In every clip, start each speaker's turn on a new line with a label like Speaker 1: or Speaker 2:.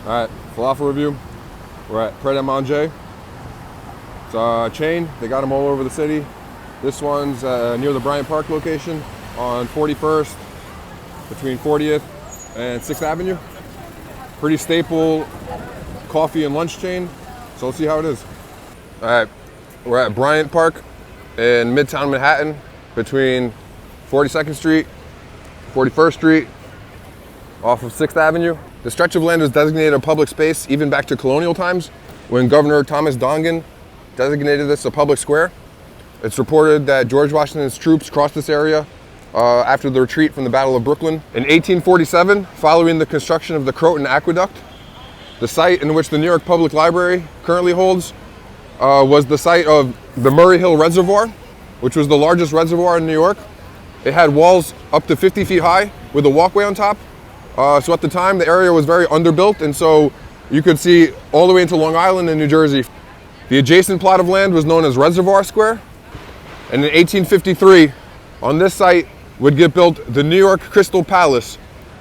Speaker 1: All right, falafel review. We're at Pret Manger. It's a chain. They got them all over the city. This one's near the Bryant Park location on 41st, between 40th and 6th Avenue. Pretty staple coffee and lunch chain. So let's see how it is. All right, we're at Bryant Park in Midtown Manhattan, between 42nd Street, 41st Street, off of 6th Avenue. The stretch of land was designated a public space even back to colonial times, when Governor Thomas Dongan designated this a public square. It's reported that George Washington's troops crossed this area after the retreat from the Battle of Brooklyn. In 1847, following the construction of the Croton Aqueduct, the site in which the New York Public Library currently holds was the site of the Murray Hill Reservoir, which was the largest reservoir in New York. It had walls up to 50 feet high with a walkway on top. So at the time, the area was very underbuilt, and so you could see all the way into Long Island and New Jersey. The adjacent plot of land was known as Reservoir Square. And in 1853, on this site would get built the New York Crystal Palace,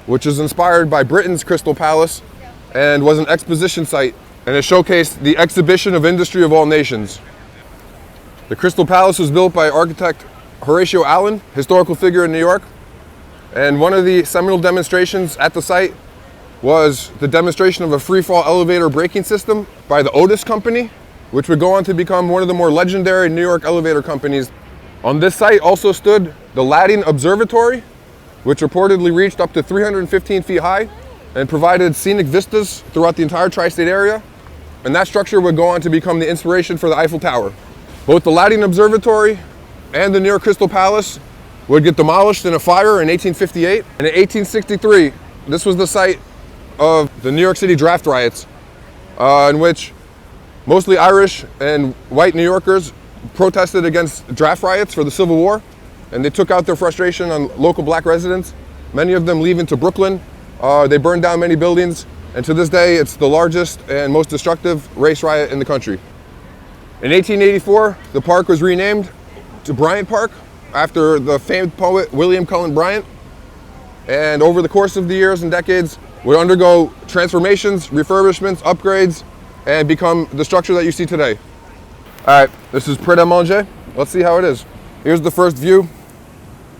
Speaker 1: which is inspired by Britain's Crystal Palace and was an exposition site, and it showcased the exhibition of industry of all nations. The Crystal Palace was built by architect Horatio Allen, historical figure in New York. And one of the seminal demonstrations at the site was the demonstration of a free-fall elevator braking system by the Otis Company, which would go on to become one of the more legendary New York elevator companies. On this site also stood the Latting Observatory, which reportedly reached up to 315 feet high and provided scenic vistas throughout the entire tri-state area. And that structure would go on to become the inspiration for the Eiffel Tower. Both the Latting Observatory and the New York Crystal Palace would get demolished in a fire in 1858. And in 1863, this was the site of the New York City draft riots, in which mostly Irish and white New Yorkers protested against draft riots for the Civil War, and they took out their frustration on local black residents, many of them leaving to Brooklyn. They burned down many buildings, and to this day, it's the largest and most destructive race riot in the country. In 1884, the park was renamed to Bryant Park, after the famed poet William Cullen Bryant, and over the course of the years and decades would undergo transformations, refurbishments, upgrades, and become the structure that you see today. All right, this is Pret Manger. Let's see how it is. Here's the first view.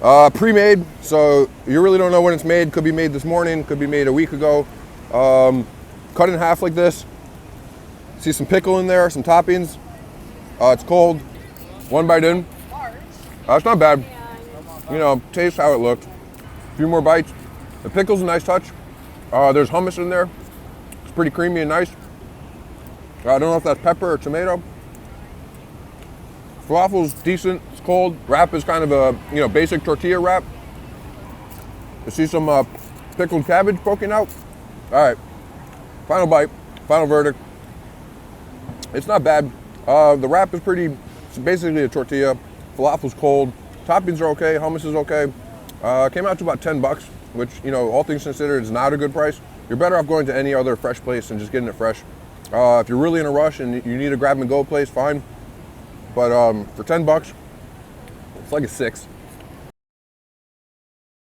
Speaker 1: Pre-made, so you really don't know when it's made. Could be made this morning, could be made a week ago. Cut in half like this. See some pickle in there, some toppings. It's cold. One bite in. It's not bad. You know, taste how it looked. A few more bites. The pickle's a nice touch. There's hummus in there. It's pretty creamy and nice. I don't know if that's pepper or tomato. Falafel's decent. It's cold. Wrap is kind of a basic tortilla wrap. I see some pickled cabbage poking out. All right. Final bite. Final verdict. It's not bad. The wrap is it's basically a tortilla. Falafel's cold, toppings are okay, hummus is okay. Came out to about $10, which, all things considered is not a good price. You're better off going to any other fresh place and just getting it fresh. If you're really in a rush and you need a grab and go place, fine. But for $10, it's like a 6.